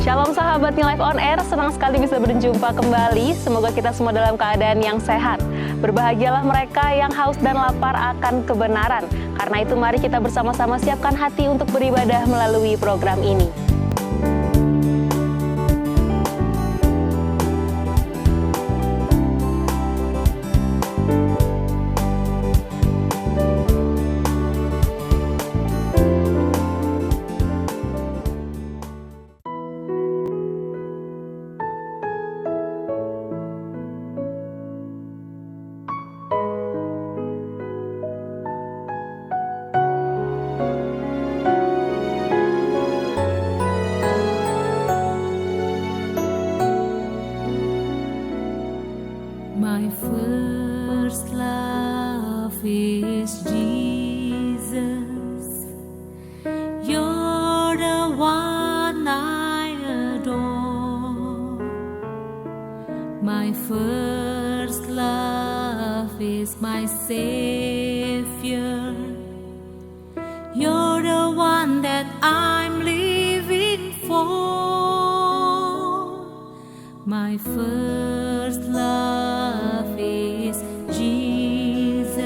Shalom sahabat New Life on Air, senang sekali bisa berjumpa kembali. Semoga kita semua dalam keadaan yang sehat. Berbahagialah mereka yang haus dan lapar akan kebenaran. Karena itu mari kita bersama-sama siapkan hati untuk beribadah melalui program ini. My first love is Jesus. You're the one I adore. My first love is my Savior. You're the one that I'm living for. My first love is Jesus.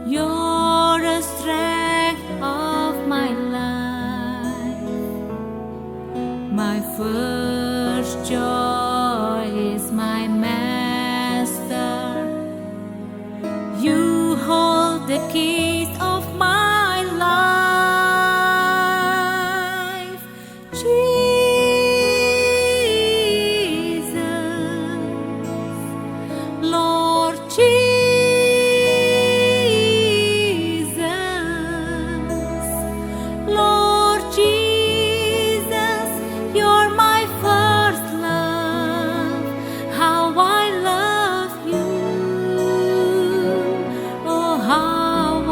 You're the strength of my life. My first joy is my Master. You hold the keys of my life. Lord Jesus, Lord Jesus, you're my first love. How I love you, oh how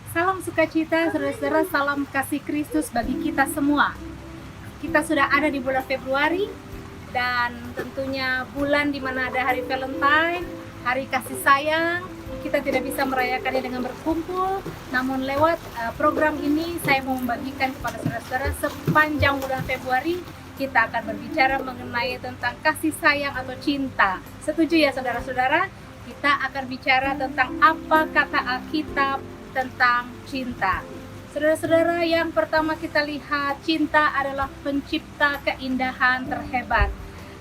Salam sukacita, saudara-saudara, salam kasih Kristus bagi kita semua. Kita sudah ada di bulan Februari dan tentunya bulan di mana ada hari Valentine, hari kasih sayang. Kita tidak bisa merayakannya dengan berkumpul, namun lewat program ini saya mau membagikan kepada saudara-saudara sepanjang bulan Februari kita akan berbicara mengenai tentang kasih sayang atau cinta. Setuju ya saudara-saudara? Kita akan bicara tentang apa kata Alkitab tentang cinta. Saudara-saudara, yang pertama kita lihat, cinta adalah pencipta keindahan terhebat.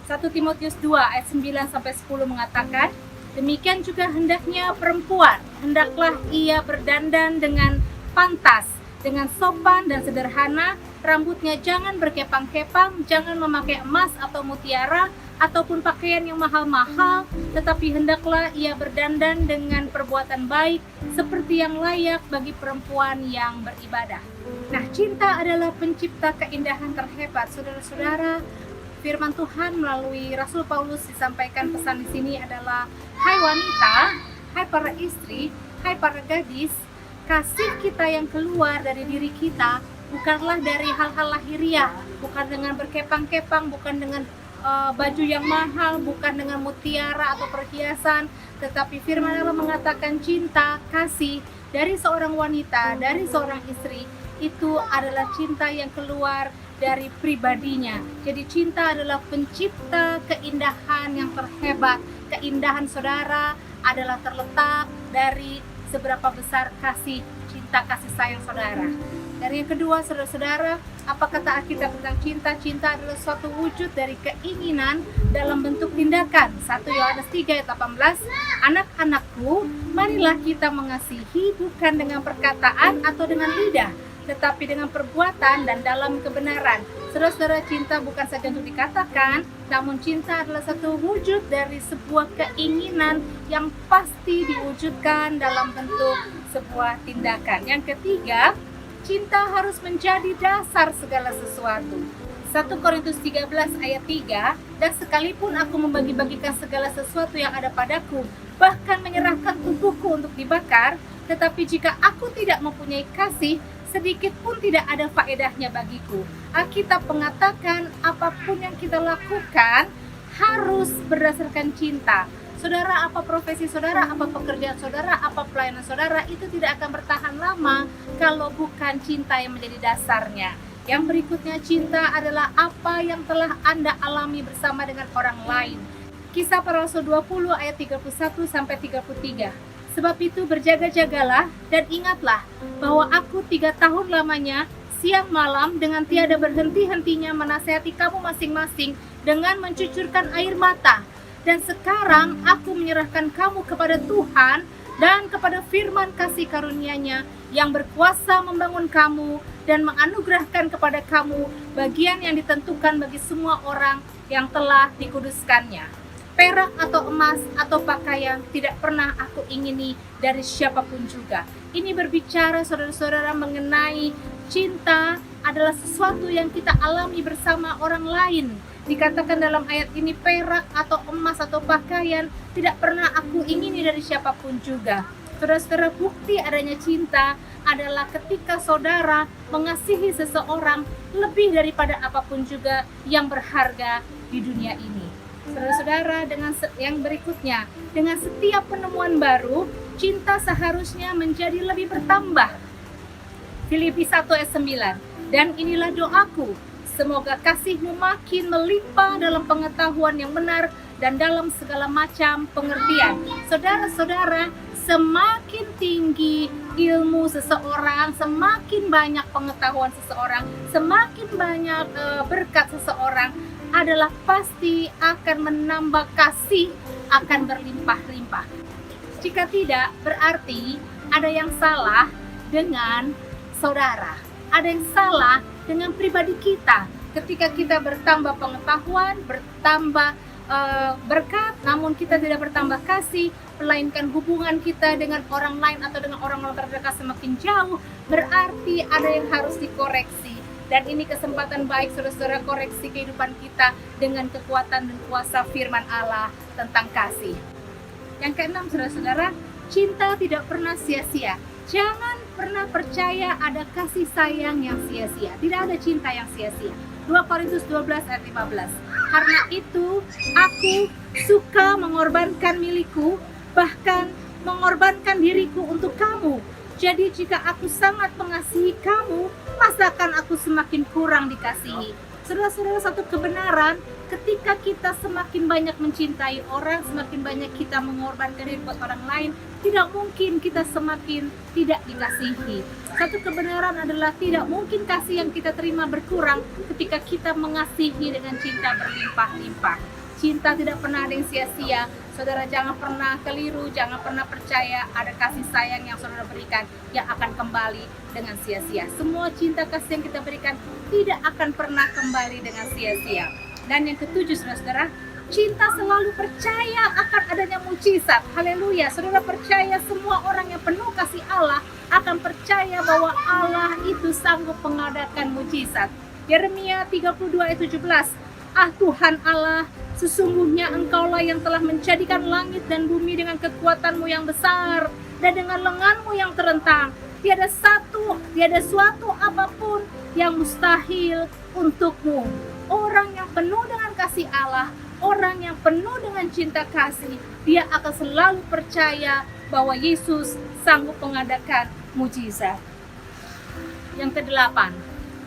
1 Timotius 2 ayat 9 sampai 10 mengatakan, demikian juga hendaknya perempuan, hendaklah ia berdandan dengan pantas, dengan sopan dan sederhana, rambutnya jangan berkepang-kepang, jangan memakai emas atau mutiara, ataupun pakaian yang mahal-mahal, tetapi hendaklah ia berdandan dengan perbuatan baik, seperti yang layak bagi perempuan yang beribadah. Nah, cinta adalah pencipta keindahan terhebat. Saudara-saudara, firman Tuhan melalui Rasul Paulus disampaikan pesan di sini adalah, hai wanita, hai para istri, hai para gadis, kasih kita yang keluar dari diri kita bukanlah dari hal-hal lahiriah, bukan dengan berkepang-kepang, bukan dengan baju yang mahal, bukan dengan mutiara atau perhiasan, tetapi firman Allah mengatakan cinta, kasih dari seorang wanita, dari seorang istri, itu adalah cinta yang keluar dari pribadinya. Jadi cinta adalah pencipta keindahan yang terhebat. Keindahan saudara adalah terletak dari seberapa besar kasih cinta, kasih sayang saudara. Dan yang kedua, saudara-saudara, apa kata Alkitab tentang cinta? Cinta adalah suatu wujud dari keinginan dalam bentuk tindakan. 1 Yohanes 3 ayat 18, anak-anakku, marilah kita mengasihi bukan dengan perkataan atau dengan lidah, tetapi dengan perbuatan dan dalam kebenaran. Saudara-saudara, cinta bukan saja untuk dikatakan, namun cinta adalah satu wujud dari sebuah keinginan yang pasti diwujudkan dalam bentuk sebuah tindakan. Yang ketiga, cinta harus menjadi dasar segala sesuatu. 1 Korintus 13 ayat 3, dan sekalipun aku membagi-bagikan segala sesuatu yang ada padaku, bahkan menyerahkan tubuhku untuk dibakar, tetapi jika aku tidak mempunyai kasih, sedikit pun tidak ada faedahnya bagiku. Alkitab mengatakan apapun yang kita lakukan harus berdasarkan cinta. Saudara, apa profesi saudara, apa pekerjaan saudara, apa pelayanan saudara, itu tidak akan bertahan lama kalau bukan cinta yang menjadi dasarnya. Yang berikutnya, cinta adalah apa yang telah Anda alami bersama dengan orang lain. Kisah Para Rasul 20 ayat 31 sampai 33. Sebab itu berjaga-jagalah dan ingatlah bahwa aku 3 tahun lamanya siang malam dengan tiada berhenti-hentinya menasihati kamu masing-masing dengan mencucurkan air mata. Dan sekarang aku menyerahkan kamu kepada Tuhan dan kepada firman kasih karunia-Nya yang berkuasa membangun kamu dan menganugerahkan kepada kamu bagian yang ditentukan bagi semua orang yang telah dikuduskannya. Perak atau emas atau pakaian tidak pernah aku ingini dari siapapun juga. Ini berbicara saudara-saudara mengenai cinta adalah sesuatu yang kita alami bersama orang lain. Dikatakan dalam ayat ini, perak atau emas atau pakaian tidak pernah aku ingini dari siapapun juga. Saudara-saudara, bukti adanya cinta adalah ketika saudara mengasihi seseorang lebih daripada apapun juga yang berharga di dunia ini. Saudara-saudara, dengan yang berikutnya, dengan setiap penemuan baru, cinta seharusnya menjadi lebih bertambah. Filipi 1 ayat 9, dan inilah doaku, semoga kasihmu makin melimpah dalam pengetahuan yang benar dan dalam segala macam pengertian. Saudara-saudara, semakin tinggi ilmu seseorang, semakin banyak pengetahuan seseorang, semakin banyak berkat seseorang, adalah pasti akan menambah kasih, akan berlimpah-limpah. Jika tidak, berarti ada yang salah dengan saudara, ada yang salah dengan pribadi kita. Ketika kita bertambah pengetahuan, bertambah berkat, namun kita tidak bertambah kasih, melainkan hubungan kita dengan orang lain atau dengan orang-orang terdekat semakin jauh, berarti ada yang harus dikoreksi. Dan ini kesempatan baik saudara-saudara, koreksi kehidupan kita dengan kekuatan dan kuasa firman Allah tentang kasih. Yang keenam, saudara-saudara, cinta tidak pernah sia-sia. Jangan pernah pernah percaya ada kasih sayang yang sia-sia. Tidak ada cinta yang sia-sia. 2 Korintus 12 ayat 15. Karena itu aku suka mengorbankan milikku, bahkan mengorbankan diriku untuk kamu. Jadi jika aku sangat mengasihi kamu, masakan aku semakin kurang dikasihi? Saudara-saudara, satu kebenaran, ketika kita semakin banyak mencintai orang, semakin banyak kita mengorbankan diri buat orang lain, tidak mungkin kita semakin tidak dikasihi. Satu kebenaran adalah tidak mungkin kasih yang kita terima berkurang ketika kita mengasihi dengan cinta berlimpah-limpah. Cinta tidak pernah ada yang sia-sia. Saudara jangan pernah keliru, jangan pernah percaya ada kasih sayang yang saudara berikan yang akan kembali dengan sia-sia. Semua cinta kasih yang kita berikan tidak akan pernah kembali dengan sia-sia. Dan yang ketujuh, saudara-saudara, cinta selalu percaya akan adanya mujizat. Haleluya. Saudara percaya semua orang yang penuh kasih Allah akan percaya bahwa Allah itu sanggup mengadakan mujizat. Yeremia 32 ayat 17. Ah Tuhan Allah, sesungguhnya Engkaulah yang telah menjadikan langit dan bumi dengan kekuatanmu yang besar dan dengan lenganmu yang terentang. Tiada suatu apapun yang mustahil untukmu. Orang yang penuh dengan kasih Allah, orang yang penuh dengan cinta kasih, dia akan selalu percaya bahwa Yesus sanggup mengadakan mujizat. Yang kedelapan,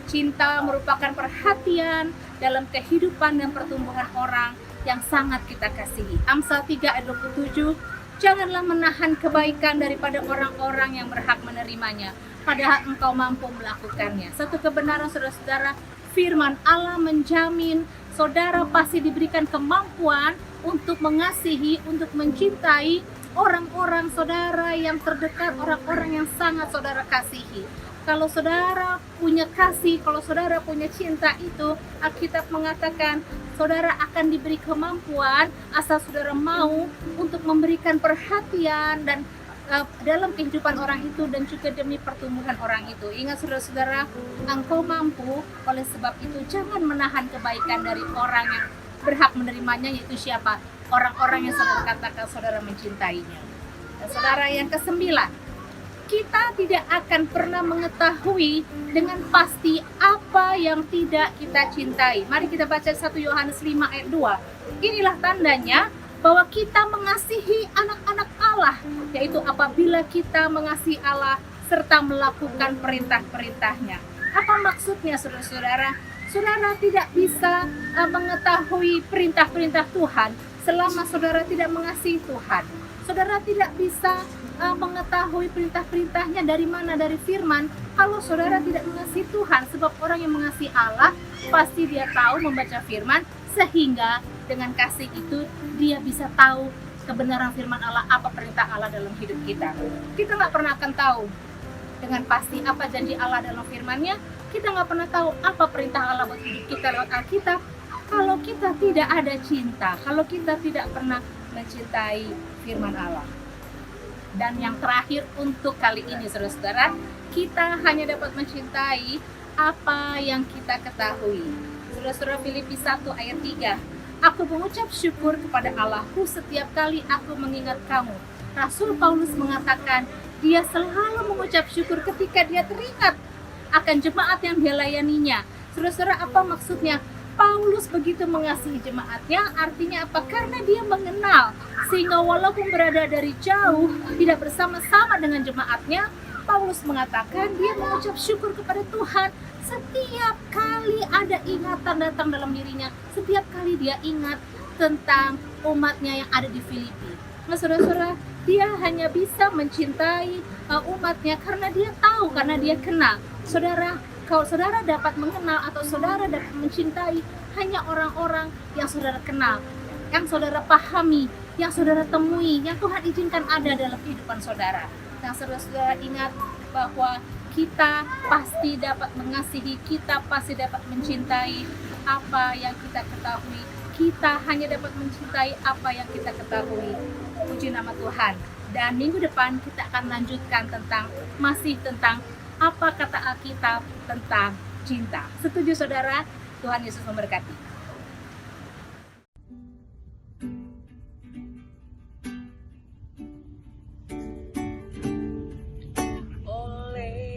cinta merupakan perhatian dalam kehidupan dan pertumbuhan orang yang sangat kita kasihi. Amsal 3 ayat 27, janganlah menahan kebaikan daripada orang-orang yang berhak menerimanya, padahal engkau mampu melakukannya. Satu kebenaran, saudara-saudara, firman Allah menjamin saudara pasti diberikan kemampuan untuk mengasihi, untuk mencintai orang-orang saudara yang terdekat, orang-orang yang sangat saudara kasihi. Kalau saudara punya kasih, kalau saudara punya cinta itu, Alkitab mengatakan saudara akan diberi kemampuan asal saudara mau untuk memberikan perhatian dan dalam kehidupan orang itu dan juga demi pertumbuhan orang itu. Ingat saudara-saudara, engkau mampu, oleh sebab itu jangan menahan kebaikan dari orang yang berhak menerimanya, yaitu siapa? Orang-orang yang saudara katakan saudara mencintainya. Dan saudara yang kesembilan, kita tidak akan pernah mengetahui dengan pasti apa yang tidak kita cintai. Mari kita baca 1 Yohanes 5 ayat 2. Inilah tandanya bahwa kita mengasihi anak-anak Allah, yaitu apabila kita mengasihi Allah serta melakukan perintah-perintahnya. Apa maksudnya, saudara-saudara? Saudara tidak bisa mengetahui perintah-perintah Tuhan selama saudara tidak mengasihi Tuhan. Saudara tidak bisa mengetahui perintah-perintahnya dari mana? Dari firman. Kalau saudara tidak mengasihi Tuhan, sebab orang yang mengasihi Allah pasti dia tahu membaca firman, sehingga dengan kasih itu dia bisa tahu kebenaran firman Allah, apa perintah Allah dalam hidup kita. Kita nggak pernah akan tahu dengan pasti apa janji Allah dalam firman-Nya. Kita nggak pernah tahu apa perintah Allah buat hidup kita lewat Alkitab kalau kita tidak ada cinta, kalau kita tidak pernah mencintai firman Allah. Dan yang terakhir untuk kali ini, saudara-saudara, kita hanya dapat mencintai apa yang kita ketahui. Saudara-saudara, Filipi 1 ayat 3. Aku mengucap syukur kepada Allahku setiap kali aku mengingat kamu. Rasul Paulus mengatakan dia selalu mengucap syukur ketika dia teringat akan jemaat yang dia layaninya. Saudara-saudara, apa maksudnya? Paulus begitu mengasihi jemaatnya, artinya apa? Karena dia mengenal, sehingga walaupun berada dari jauh, tidak bersama-sama dengan jemaatnya, Paulus mengatakan dia mengucap syukur kepada Tuhan setiap kali ada ingatan datang dalam dirinya, setiap kali dia ingat tentang umatnya yang ada di Filipi. Nah, saudara-saudara, dia hanya bisa mencintai umatnya karena dia tahu, karena dia kenal. Saudara, kalau saudara dapat mengenal atau saudara dapat mencintai hanya orang-orang yang saudara kenal, yang saudara pahami, yang saudara temui, yang Tuhan izinkan ada dalam kehidupan saudara. Nah, saudara-saudara ingat bahwa kita pasti dapat mengasihi, kita pasti dapat mencintai apa yang kita ketahui. Kita hanya dapat mencintai apa yang kita ketahui. Puji nama Tuhan. Dan minggu depan kita akan lanjutkan masih tentang apa kata Alkitab tentang cinta. Setuju saudara? Tuhan Yesus memberkati. Oleh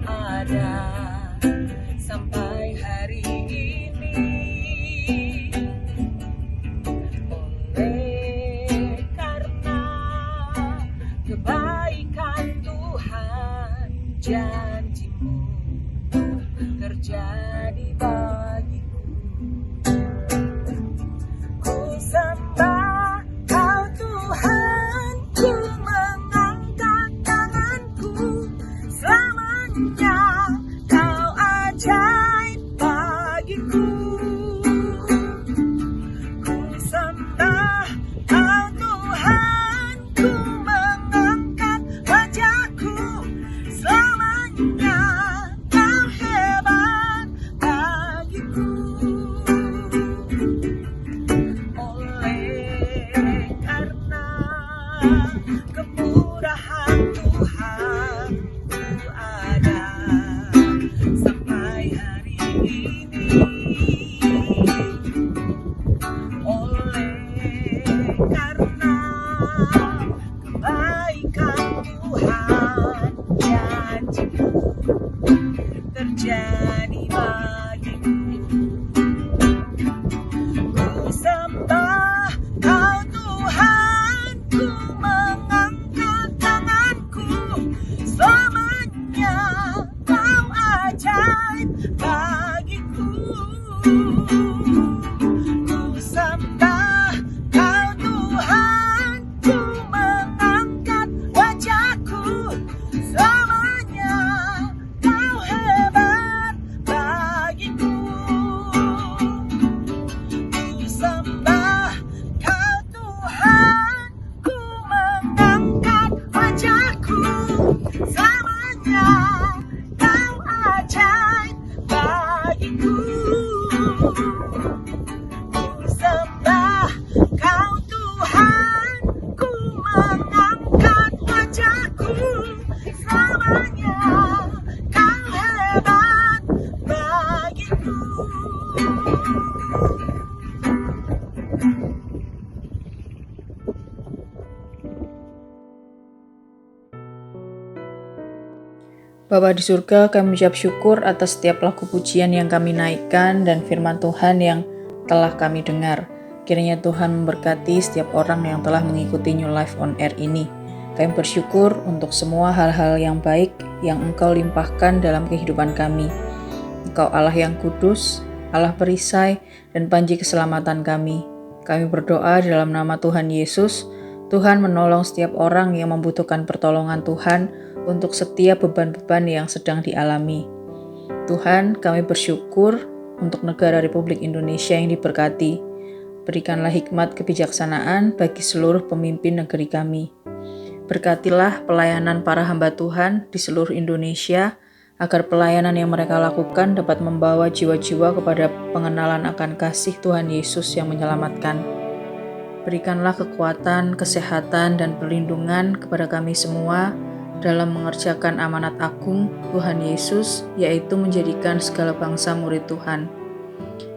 ada sampai hari ini. Oleh karena kebaikan Tuhan, janji-Mu terjadi bagiku. Ku sembah Kau Tuhan, ku mengangkat tanganku. Selamanya Kau ajaib bagiku. Ku sembah Kau Tuhan, ku mengangkat wajahku. Selamanya Kau hebat bagiku. Oleh karena kemurahan Tuhan, ku ada sampai hari ini. Oleh karena kebaikan Tuhan, janji-Mu terjadi bagiku. Ku sembah Kau Tuhan, ku mengangkat tanganku. Selamanya Kau ajaib bagiku. Ku sembah Kau Tuhan, ku mengangkat wajahku. Selamanya Kau hebat bagiku. Ku sembah Kau Tuhan, ku mengangkat wajahku. Selamanya Kau ajaib bagiku. Ku sembah Kau Tuhan, ku mengangkat wajahku. Selamanya Kau hebat bagiku. Bapa di surga, kami mengucap syukur atas setiap lagu pujian yang kami naikkan dan firman Tuhan yang telah kami dengar. Kiranya Tuhan memberkati setiap orang yang telah mengikuti New Life on Air ini. Kami bersyukur untuk semua hal-hal yang baik yang Engkau limpahkan dalam kehidupan kami. Engkau Allah yang kudus, Allah perisai, dan panji keselamatan kami. Kami berdoa dalam nama Tuhan Yesus. Tuhan menolong setiap orang yang membutuhkan pertolongan Tuhan untuk setiap beban-beban yang sedang dialami. Tuhan, kami bersyukur untuk negara Republik Indonesia yang diberkati. Berikanlah hikmat kebijaksanaan bagi seluruh pemimpin negeri kami. Berkatilah pelayanan para hamba Tuhan di seluruh Indonesia, agar pelayanan yang mereka lakukan dapat membawa jiwa-jiwa kepada pengenalan akan kasih Tuhan Yesus yang menyelamatkan. Berikanlah kekuatan, kesehatan, dan perlindungan kepada kami semua dalam mengerjakan amanat agung Tuhan Yesus, yaitu menjadikan segala bangsa murid Tuhan.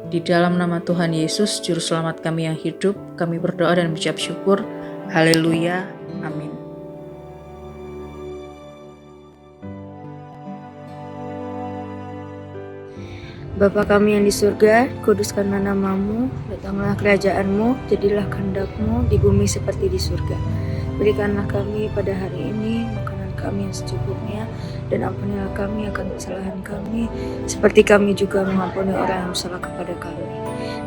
Di dalam nama Tuhan Yesus, Juru Selamat kami yang hidup, kami berdoa dan mengucap syukur. Haleluya. Amin. Bapa kami yang di surga, kuduskanlah namamu, datanglah kerajaan-Mu, jadilah kehendak-Mu di bumi seperti di surga. Berikanlah kami pada hari ini makanan kami yang secukupnya, dan ampunilah kami akan kesalahan kami, seperti kami juga mengampuni orang yang bersalah kepada kami.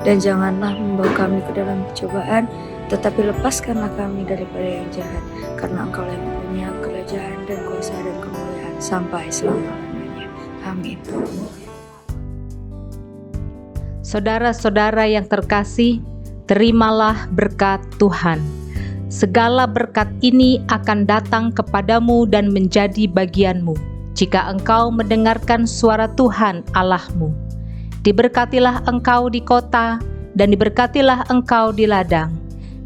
Dan janganlah membawa kami ke dalam pencobaan, tetapi lepaskanlah kami daripada yang jahat, karena Engkau yang mempunyai kerajaan dan kuasa dan kemuliaan sampai selama-lamanya. Amin. Saudara-saudara yang terkasih, terimalah berkat Tuhan. Segala berkat ini akan datang kepadamu dan menjadi bagianmu, jika engkau mendengarkan suara Tuhan Allahmu. Diberkatilah engkau di kota, dan diberkatilah engkau di ladang.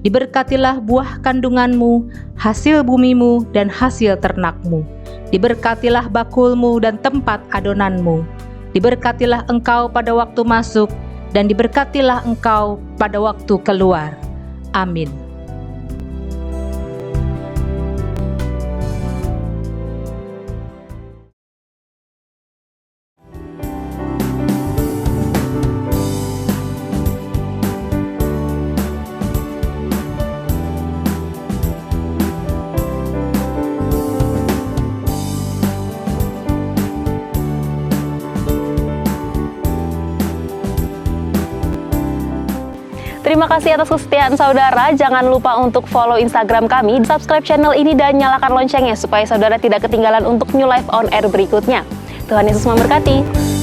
Diberkatilah buah kandunganmu, hasil bumimu, dan hasil ternakmu. Diberkatilah bakulmu dan tempat adonanmu. Diberkatilah engkau pada waktu masuk, dan diberkatilah engkau pada waktu keluar. Amin. Terima kasih atas kesetiaan saudara. Jangan lupa untuk follow Instagram kami, subscribe channel ini dan nyalakan loncengnya supaya saudara tidak ketinggalan untuk New Life on Air berikutnya. Tuhan Yesus memberkati.